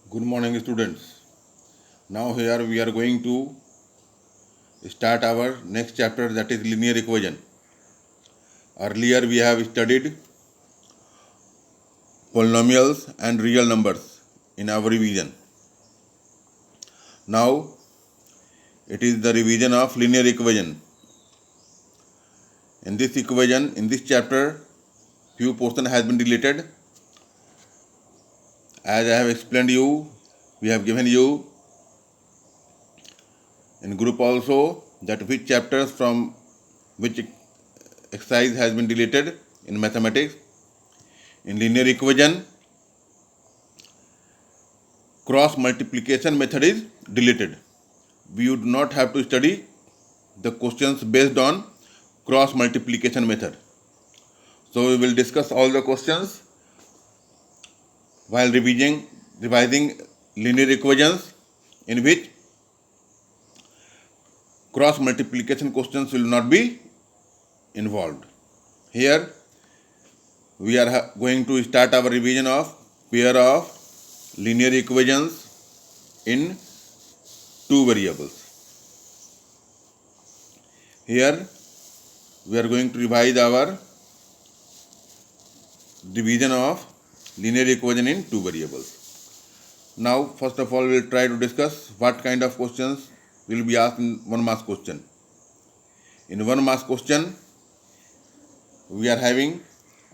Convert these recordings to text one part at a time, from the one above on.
Good morning, students. Now here we are going to start our next chapter, that is linear equation. Earlier we have studied polynomials and real numbers in our revision. Now it is the revision of linear equation. In this chapter, few portion has been deleted. As I have explained you, we have given you in group also that which chapters from which exercise has been deleted in mathematics. In linear equation, cross multiplication method is deleted. We would not have to study the questions based on cross multiplication method. So we will discuss all the questions while revising linear equations in which cross multiplication questions will not be involved. Here we are going to start our revision of pair of linear equations in two variables. Here we are going to revise our division of linear equation in two variables. Now first of all we will try to discuss what kind of questions will be asked in one mass question. In one mass question we are having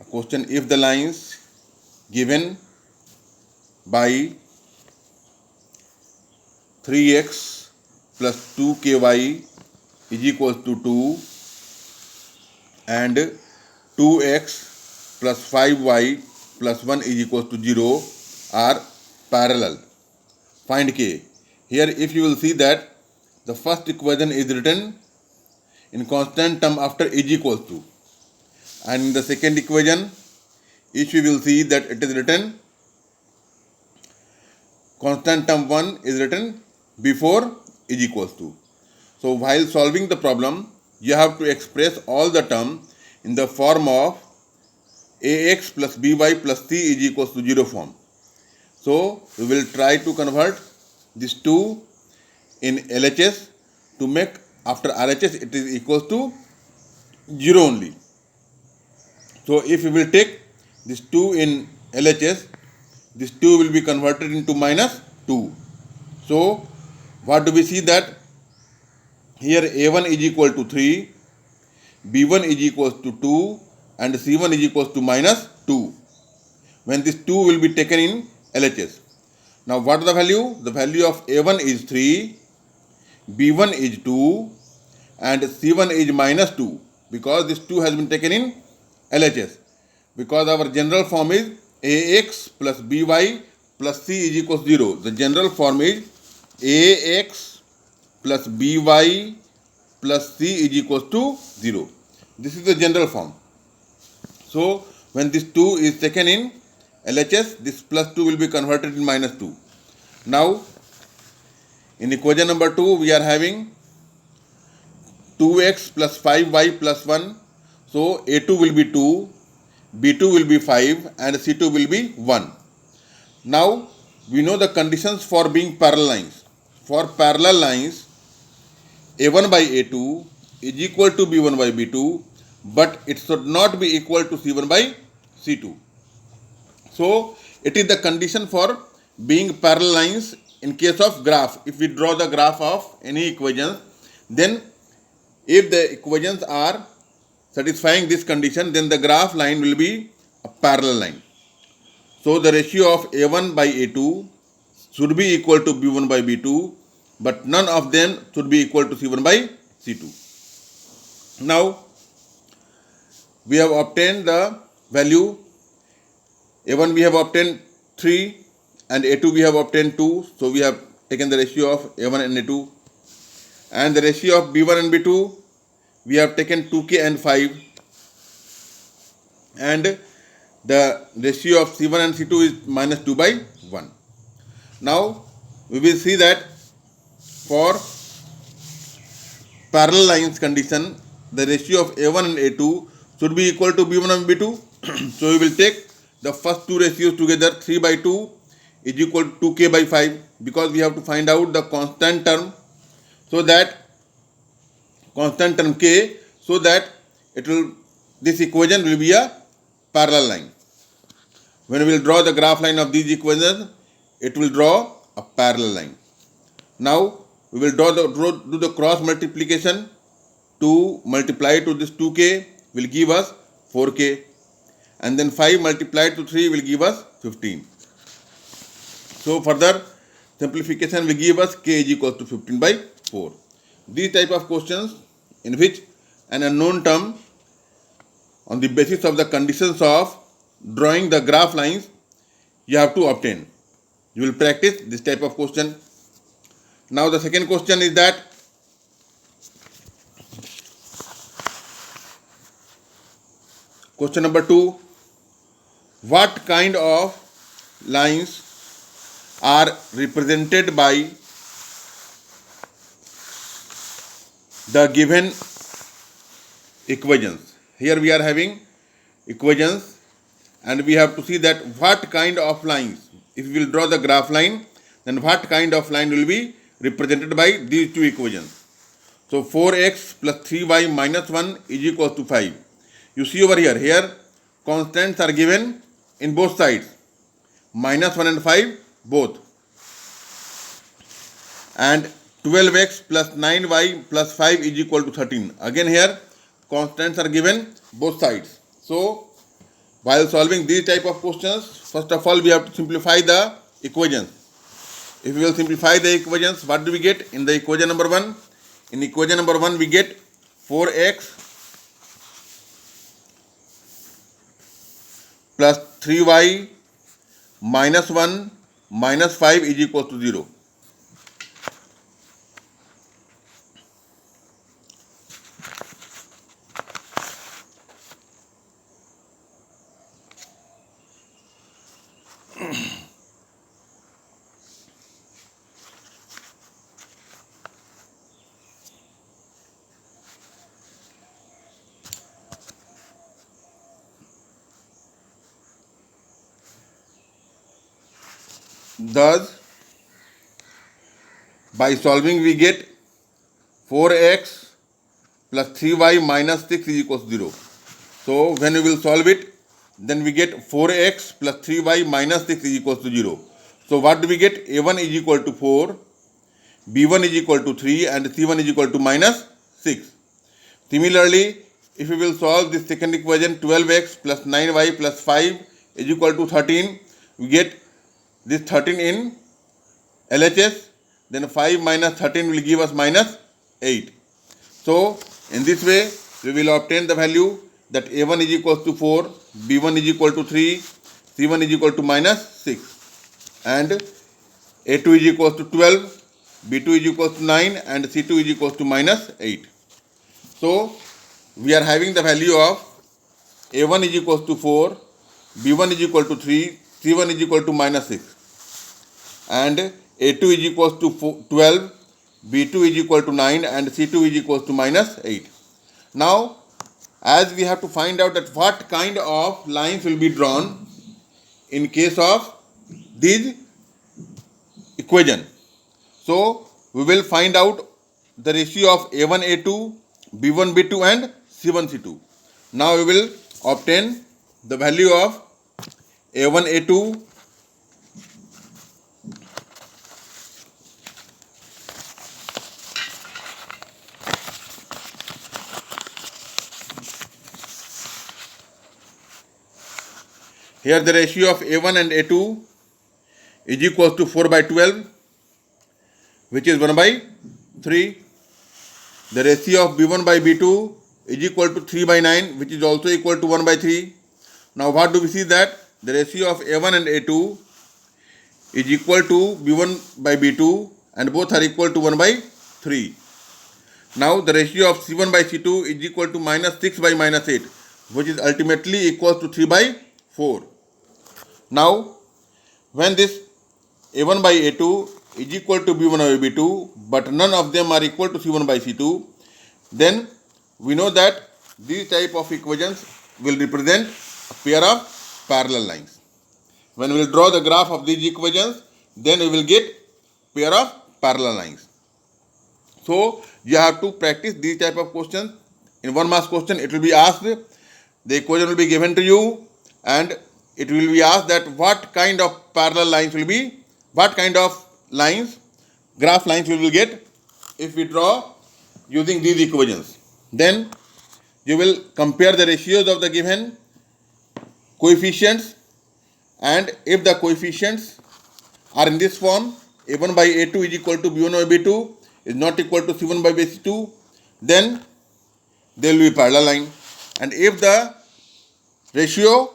a question: if the lines given by 3x plus 2ky is equals to 2 and 2x plus 5y plus 1 is equals to 0 are parallel. Find k. Here if you will see that the first equation is written in constant term after is equals to, and in the second equation if you will see that it is written constant term 1 is written before is equals to. So while solving the problem, you have to express all the term in the form of ax plus by plus c is equals to 0 form. So we will try to convert these two in LHS to make after RHS it is equals to 0 only. So if we will take this 2 in LHS, this 2 will be converted into minus 2. So what do we see that here a1 is equal to 3, b1 is equals to 2 and c1 is equals to minus 2 when this 2 will be taken in LHS. Now what is the value? The value of a1 is 3, b1 is 2 and c1 is minus 2 because this 2 has been taken in LHS, because our general form is ax plus by plus c is equals to 0. The general form is ax plus by plus c is equals to 0. This is the general form. So when this 2 is taken in LHS, this plus 2 will be converted in minus 2. Now in equation number 2 we are having 2x plus 5y plus 1. So a2 will be 2, b2 will be 5 and c2 will be 1. Now we know the conditions for being parallel lines. For parallel lines, a1 by a2 is equal to b1 by b2, but it should not be equal to c1 by c2. So it is the condition for being parallel lines in case of graph. If we draw the graph of any equation, then if the equations are satisfying this condition, then the graph line will be a parallel line. So the ratio of a1 by a2 should be equal to b1 by b2, but none of them should be equal to c1 by c2. Now we have obtained the value. a1 we have obtained 3 and a2 we have obtained 2. So we have taken the ratio of a1 and a2, and the ratio of b1 and b2 we have taken 2k and 5, and the ratio of c1 and c2 is minus 2 by 1. Now we will see that for parallel lines condition, the ratio of a1 and a2 should be equal to b1 and b2. So we will take the first two ratios together, 3 by 2 is equal to 2k by 5, because we have to find out the constant term, so that constant term k, so that this equation will be a parallel line. When we will draw the graph line of these equations, it will draw a parallel line. Now we will do the cross multiplication. 2 multiplied to this 2k will give us 4k, and then 5 multiplied to 3 will give us 15. So further simplification will give us k is equal to 15 by 4. These type of questions in which an unknown term, on the basis of the conditions of drawing the graph lines, you have to obtain. You will practice this type of question. Now the second question is that question number 2, what kind of lines are represented by the given equations? Here we are having equations, and we have to see that what kind of lines, if we will draw the graph line, then what kind of line will be represented by these two equations. So 4x plus 3y minus 1 is equal to 5. You see over here constants are given in both sides, minus 1 and 5 both, and 12x plus 9y plus 5 is equal to 13. Again here constants are given both sides. So while solving these type of questions, first of all we have to simplify the equations. If we will simplify the equations, what do we get in the equation number 1? In equation number 1 we get 4x plus 3y minus 1 minus 5 is equal to 0. Thus, by solving we get 4x plus 3y minus 6 is equal to 0. So when we will solve it, then we get 4x plus 3y minus 6 is equal to 0. So what do we get? a1 is equal to 4, b1 is equal to 3, and c1 is equal to minus 6. Similarly, if we will solve this second equation, 12x plus 9y plus 5 is equal to 13, we get this 13 in LHS, then 5 minus 13 will give us minus 8. So in this way we will obtain the value that a1 is equal to 4, b1 is equal to 3, c1 is equal to minus 6, and a2 is equal to 12, b2 is equal to 9, and c2 is equal to minus 8. So we are having the value of a1 is equal to 4, b1 is equal to 3, c1 is equal to minus 6, and a2 is equal to 12, b2 is equal to 9, and c2 is equal to minus 8. Now, as we have to find out that what kind of lines will be drawn in case of these equation, so we will find out the ratio of a1 a2, b1 b2, and c1 c2. Now we will obtain the value of a1 a2 here the ratio of a1 and a2 is equal to 4 by 12, which is 1 by 3. The ratio of b1 by b2 is equal to 3 by 9, which is also equal to 1 by 3. Now what do we see? That the ratio of a1 and a2 is equal to b1 by b2, and both are equal to 1 by 3. Now the ratio of c1 by c2 is equal to minus 6 by minus 8, which is ultimately equal to 3 by 4. Now when this a1 by a2 is equal to b1 by b2, but none of them are equal to c1 by c2, then we know that these type of equations will represent a pair of parallel lines. when we will draw the graph of these equations, then we will get pair of parallel lines. So you have to practice these type of questions. In 1 marks question, it will be asked, the equation will be given to you, and it will be asked that what kind of parallel lines will be, what kind of lines, graph lines we will get if we draw using these equations. Then you will compare the ratios of the given coefficients, and if the coefficients are in this form, a1 by a2 is equal to b1 by b2 is not equal to c1 by c2, then there will be parallel line. And if the ratio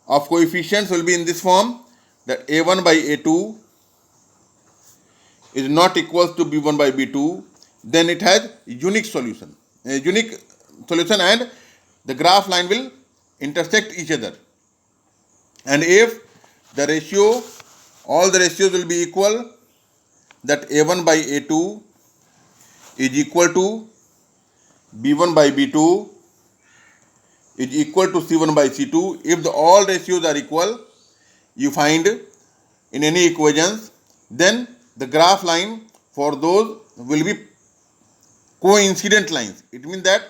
of coefficients will be in this form, that a1 by a2 is not equal to b1 by b2, then it has unique solution, and the graph line will intersect each other. And if the ratio, all the ratios will be equal, that a1 by a2 is equal to b1 by b2 is equal to c1 by c2. If all ratios are equal, you find in any equations, then the graph line for those will be coincident lines. It means that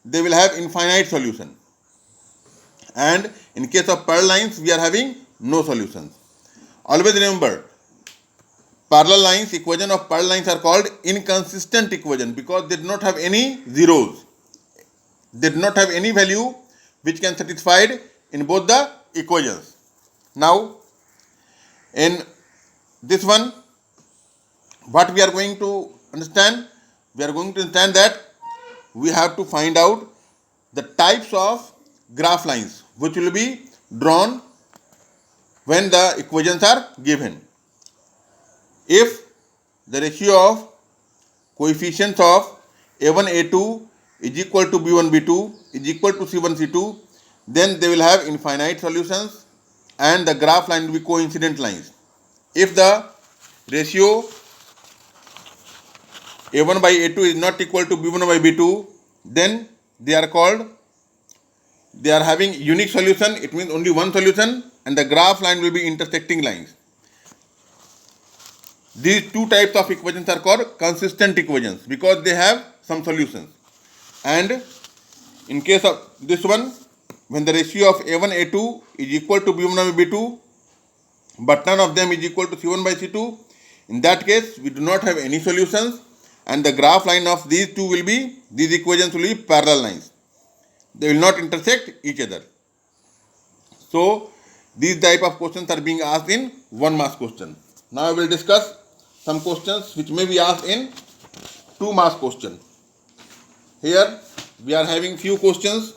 they will have infinite solution. And in case of parallel lines, we are having no solutions. Always remember, parallel lines, equation of parallel lines are called inconsistent equation because they do not have any zeros. They do not have any value which can satisfy in both the equations. Now, in this one, what we are going to understand? We are going to understand that we have to find out the types of graph lines which will be drawn when the equations are given. If the ratio of coefficients of a1 a2 is equal to b1 b2 is equal to c1 c2, then they will have infinite solutions and the graph line will be coincident lines. If the ratio a1 by a2 is not equal to b1 by b2, then they are having unique solution. It means only one solution, and the graph line will be intersecting lines. These two types of equations are called consistent equations because they have some solutions. And in case of this one, when the ratio of a1 a2 is equal to b1 by b2, but none of them is equal to c1 by c2, in that case we do not have any solutions, and the graph line of these equations will be parallel lines. They will not intersect each other. So these type of questions are being asked in 1 marks question. Now I will discuss some questions which may be asked in 2 marks question. Here we are having few questions.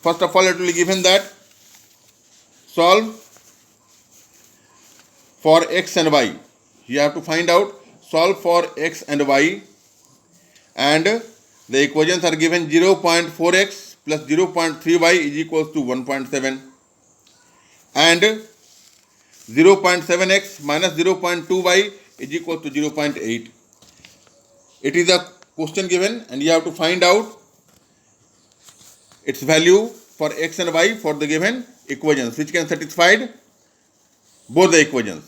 First of all, it will be given that solve for x and y. You have to find out solve for x and y, and the equations are given 0.4x plus 0.3y is equals to 1.7 and 0.7x minus 0.2y is equal to 0.8. It is a question given and you have to find out its value for x and y for the given equations which can satisfy both the equations.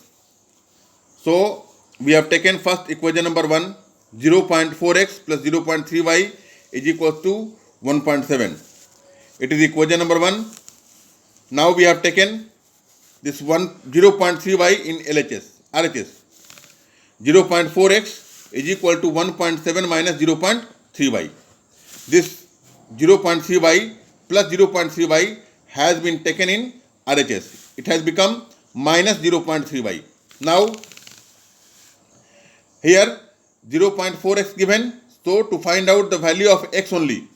So we have taken first equation number 1, 0.4x plus 0.3y is equal to 1.7. It is equation number 1. Now we have taken this 0.3y in RHS. 0.4x is equal to 1.7 minus 0.3y. This 0.3y plus 0.3y has been taken in RHS. It has become minus 0.3y. Now here 0.4x given, so to find out the value of x only,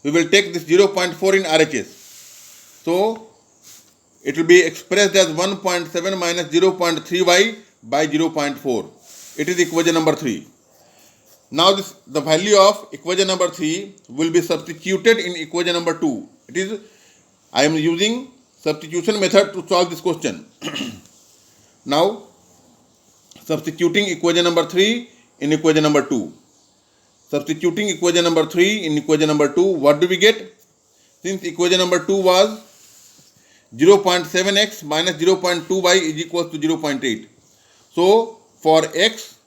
we will take this 0.4 in RHS. So it will be expressed as 1.7 minus 0.3y by 0.4. It is equation number 3. Now the value of equation number 3 will be substituted in equation number 2. I am using substitution method to solve this question. Now substituting equation number 3 in equation number 2. Substituting equation number 3 in equation number 2, what do we get? Since equation number 2 was 0.7x minus 0.2y is equals to 0.8. So for x,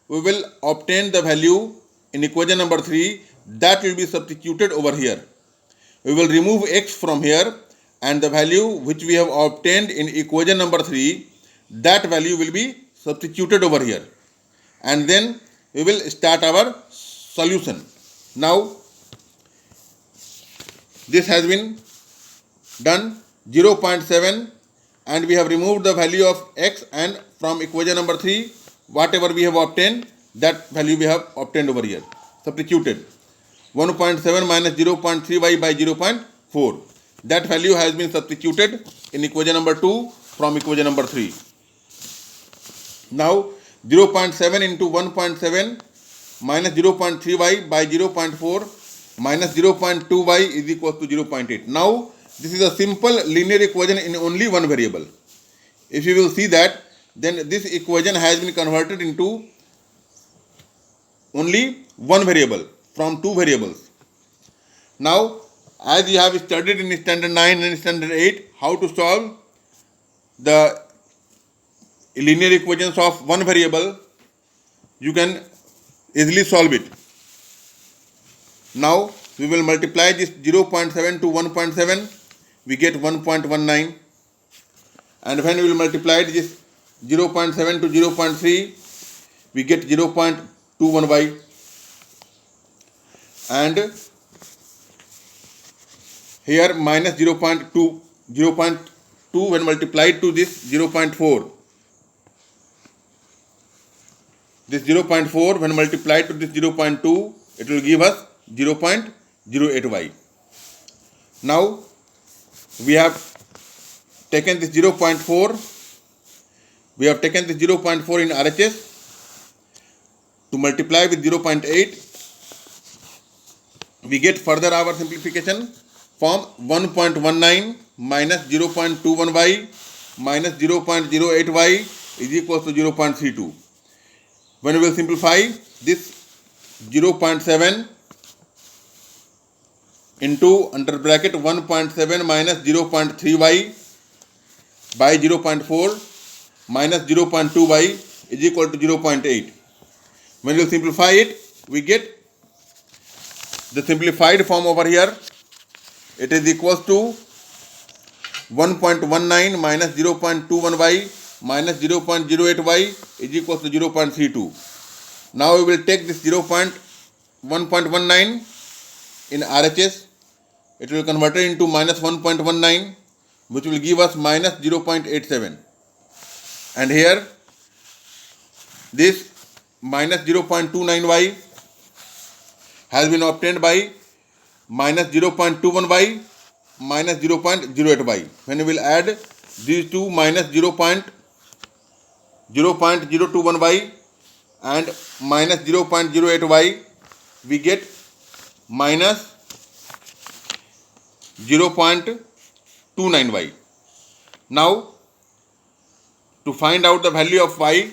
we will obtain the value in equation number 3 that will be substituted over here. We will remove x from here, and the value which we have obtained in equation number 3, that value will be substituted over here, and then we will start our solution. Now this has been done. 0.7, and we have removed the value of x, and from equation number 3 whatever we have obtained, that value we have obtained over here, substituted. 1.7 minus 0.3y by 0.4, that value has been substituted in equation number 2 from equation number 3. Now 0.7 into 1.7 minus 0.3y by 0.4 minus 0.2y is equal to 0.8. Now this is a simple linear equation in only one variable. If you will see that, then this equation has been converted into only one variable from two variables. Now, as you have studied in standard 9 and standard 8 how to solve the linear equations of one variable, you can easily solve it. Now we will multiply this 0.7 to 1.7, we get 1.19, and when we will multiply this 0.7 to 0.3, we get 0.21y, and here minus 0.2 when multiplied to this 0.4. This 0.4 when multiplied to this 0.2, it will give us 0.08y. Now we have taken this 0.4, we have taken this 0.4 in RHS to multiply with 0.8. We get further our simplification from 1.19 minus 0.21y minus 0.08y is equal to 0.32. When we will simplify this 0.7 into under bracket 1.7 minus 0.3y by 0.4 minus 0.2y is equal to 0.8. When we simplify it, we get the simplified form over here. It is equals to 1.19 minus 0.21y minus 0.08y is equals to 0.32. Now we will take this 1.19 in RHS. It will convert it into minus 1.19, which will give us minus 0.87. And here this minus 0.29y has been obtained by minus 0.21y minus 0.08y. When we will add these two minus 0.021y and minus 0.08y, we get minus 0.29y. Now to find out the value of y,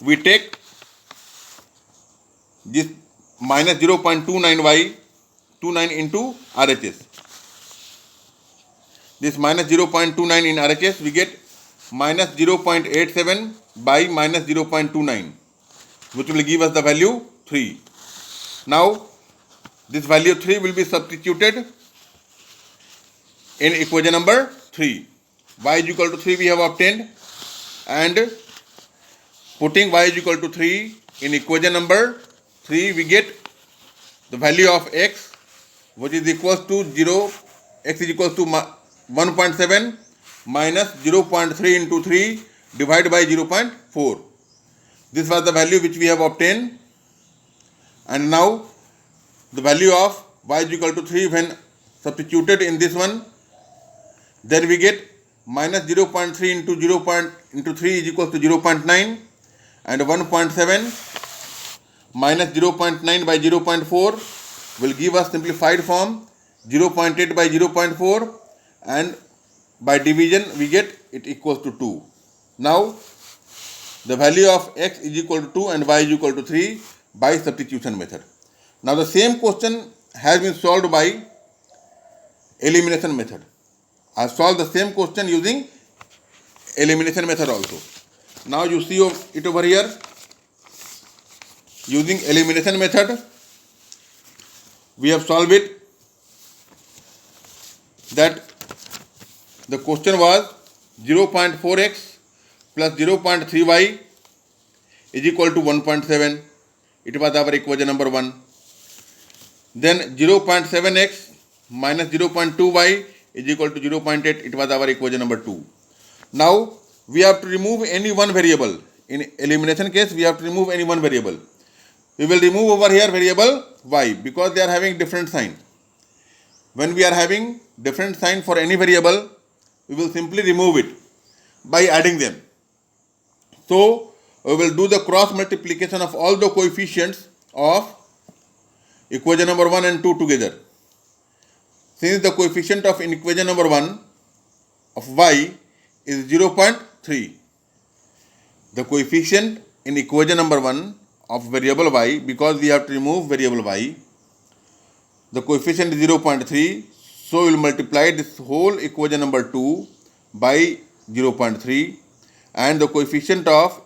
we take this minus 0.29y, 29 into RHS. This minus 0.29 in RHS, we get minus 0.87 by minus 0.29, which will give us the value 3. Now this value 3 will be substituted in equation number 3. Y is equal to 3 we have obtained, and putting y is equal to 3 in equation number 3, we get the value of x, which is equals to 0, x is equals to 1.7 minus 0.3 into 3 divided by 0.4. This was the value which we have obtained, and now the value of y is equal to 3 when substituted in this one, then we get minus 0.3 into 3 is equals to 0.9, and 1.7 minus 0.9 by 0.4 will give us simplified form 0.8 by 0.4, and by division we get it equals to 2. Now the value of x is equal to 2 and y is equal to 3 by substitution method. Now the same question has been solved by elimination method. I have solved the same question using elimination method also. Now you see it over here. Using elimination method, we have solved it. That the question was 0.4x plus 0.3y is equal to 1.7. It was our equation number 1. Then 0.7x minus 0.2y is equal to 0.8. It was our equation number 2. Now we have to remove any one variable. In elimination case, we have to remove any one variable. We will remove over here variable y because they are having different sign. When we are having different sign for any variable, we will simply remove it by adding them. So we will do the cross multiplication of all the coefficients of equation number 1 and 2 together. Since the coefficient of in equation number 1 of y is 0.3, the coefficient in equation number 1 of variable y, because we have to remove variable y, the coefficient is 0.3, so we will multiply this whole equation number 2 by 0.3, and the coefficient of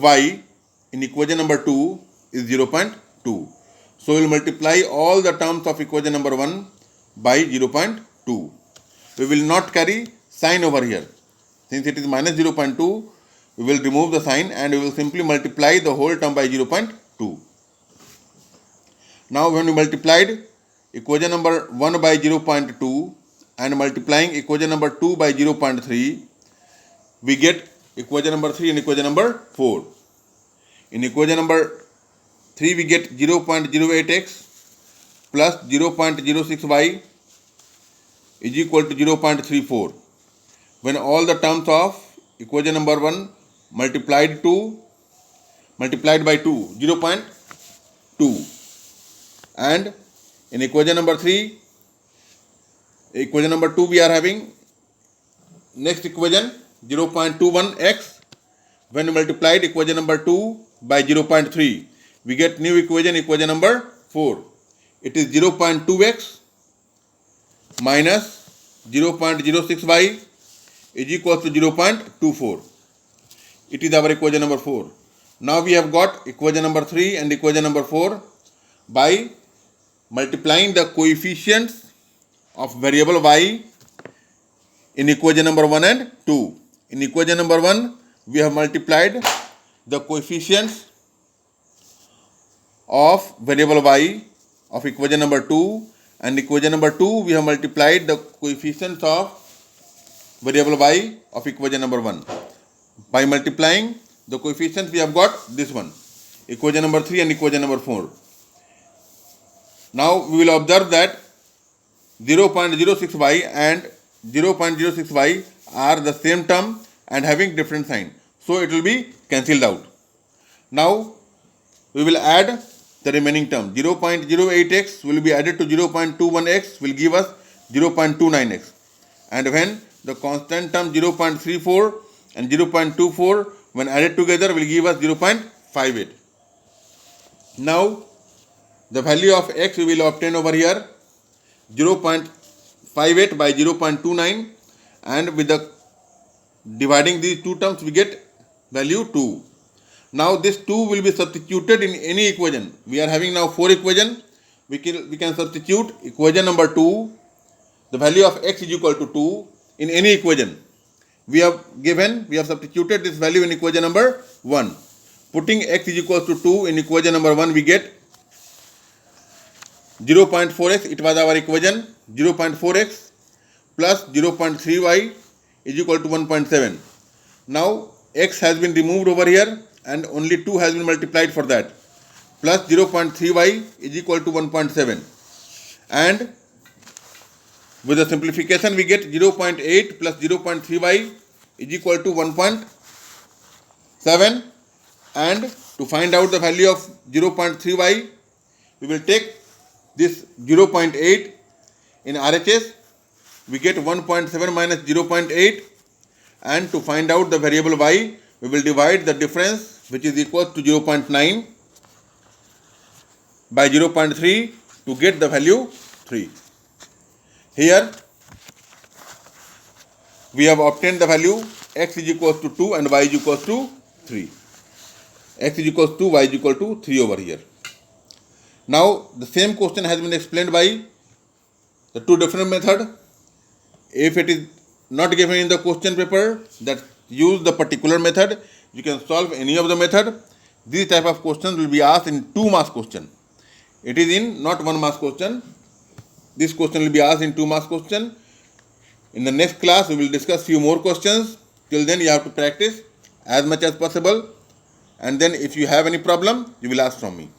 y in equation number 2 is 0.2. So we will multiply all the terms of equation number 1 by 0.2. We will not carry sign over here. Since it is minus 0.2, we will remove the sign and we will simply multiply the whole term by 0.2. Now when we multiplied equation number 1 by 0.2 and multiplying equation number 2 by 0.3, we get equation number 3 and equation number 4. In equation number 3 we get 0.08x plus 0.06y is equal to 0.34. When all the terms of equation number 1 multiplied by 2, 0.2. And in equation number 3, equation number 2 we are having next equation 0.21x. When we multiplied equation number 2 by 0.3, we get new equation number 4. It is 0.2x minus 0.06y is equal to 0.24. It is our equation number 4. Now we have got equation number 3 and equation number 4 by multiplying the coefficients of variable y in equation number 1 and 2. In equation number 1, we have multiplied the coefficients of variable y of equation number 2, and equation number 2 we have multiplied the coefficients of variable y of equation number 1. By multiplying the coefficients, we have got this one, equation number 3 and equation number 4. Now we will observe that 0.06y and 0.06y are the same term and having different sign. So it will be cancelled out. Now we will add the remaining term. 0.08x will be added to 0.21x will give us 0.29x. And when the constant term 0.34 and 0.24 when added together will give us 0.58. Now the value of x we will obtain over here 0.58 by 0.29, and with the dividing these two terms we get value 2. Now this 2 will be substituted in any equation. We are having now 4 equations. We can substitute equation number 2, the value of x is equal to 2 in any equation. We have substituted this value in equation number 1. Putting x is equal to 2 in equation number 1, we get 0.4x, it was our equation, 0.4x plus 0.3y is equal to 1.7. Now x has been removed over here and only 2 has been multiplied for that, plus 0.3y is equal to 1.7, and with the simplification we get 0.8 plus 0.3y is equal to 1.7, and to find out the value of 0.3y we will take this 0.8 in RHS, we get 1.7 minus 0.8, and to find out the variable y we will divide the difference which is equal to 0.9 by 0.3 to get the value 3. Here we have obtained the value x is equals to 2 and y is equals to 3. X is equals to y is equal to 3 over here. Now the same question has been explained by the two different methods. If it is not given in the question paper, that use the particular method, you can solve any of the method. This type of questions will be asked in 2 marks question. It is in not 1 marks question. This question will be asked in 2 marks question. In the next class, we will discuss few more questions. Till then, you have to practice as much as possible. And then if you have any problem, you will ask from me.